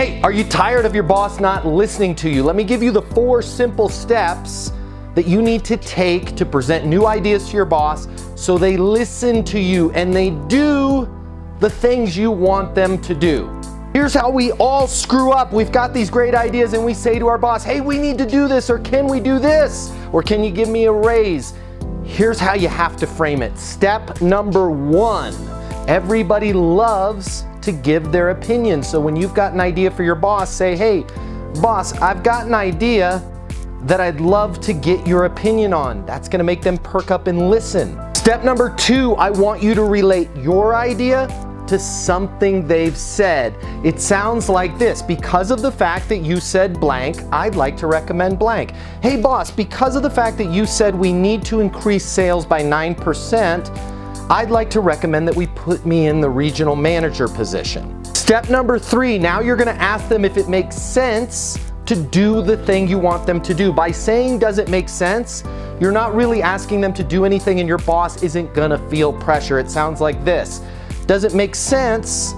Hey, are you tired of your boss not listening to you? Let me give you the 4 simple steps that you need to take to present new ideas to your boss so they listen to you and they do the things you want them to do. Here's how we all screw up. We've got these great ideas and we say to our boss, hey, we need to do this, or can we do this? Or can you give me a raise? Here's how you have to frame it. Step number 1, everybody loves to give their opinion. So when you've got an idea for your boss, say, hey, boss, I've got an idea that I'd love to get your opinion on. That's gonna make them perk up and listen. Step number 2, I want you to relate your idea to something they've said. It sounds like this: because of the fact that you said blank, I'd like to recommend blank. Hey boss, because of the fact that you said we need to increase sales by 9%, I'd like to recommend that we put me in the regional manager position. Step number 3, now you're gonna ask them if it makes sense to do the thing you want them to do. By saying, does it make sense? You're not really asking them to do anything and your boss isn't gonna feel pressure. It sounds like this: does it make sense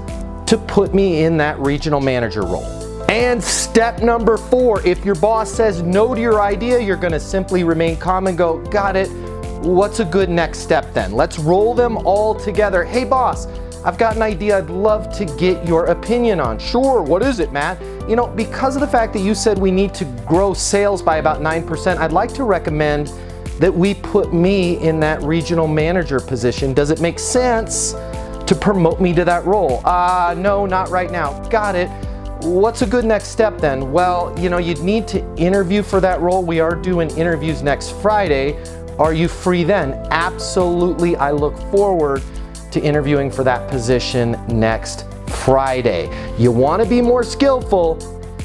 to put me in that regional manager role? And step number 4, if your boss says no to your idea, you're gonna simply remain calm and go, got it. What's a good next step then? Let's roll them all together. Hey boss, I've got an idea I'd love to get your opinion on. Sure, what is it, Matt? You know, because of the fact that you said we need to grow sales by about 9%, I'd like to recommend that we put me in that regional manager position. Does it make sense to promote me to that role? No, not right now. Got it. What's a good next step then? Well, you know, you'd need to interview for that role. We are doing interviews next Friday. Are you free then? Absolutely. I look forward to interviewing for that position next Friday. You want to be more skillful?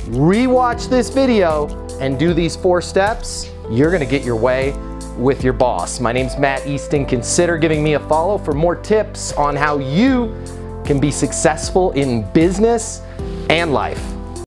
Rewatch this video and do these 4 steps. You're going to get your way with your boss. My name's Matt Easton. Consider giving me a follow for more tips on how you can be successful in business and life.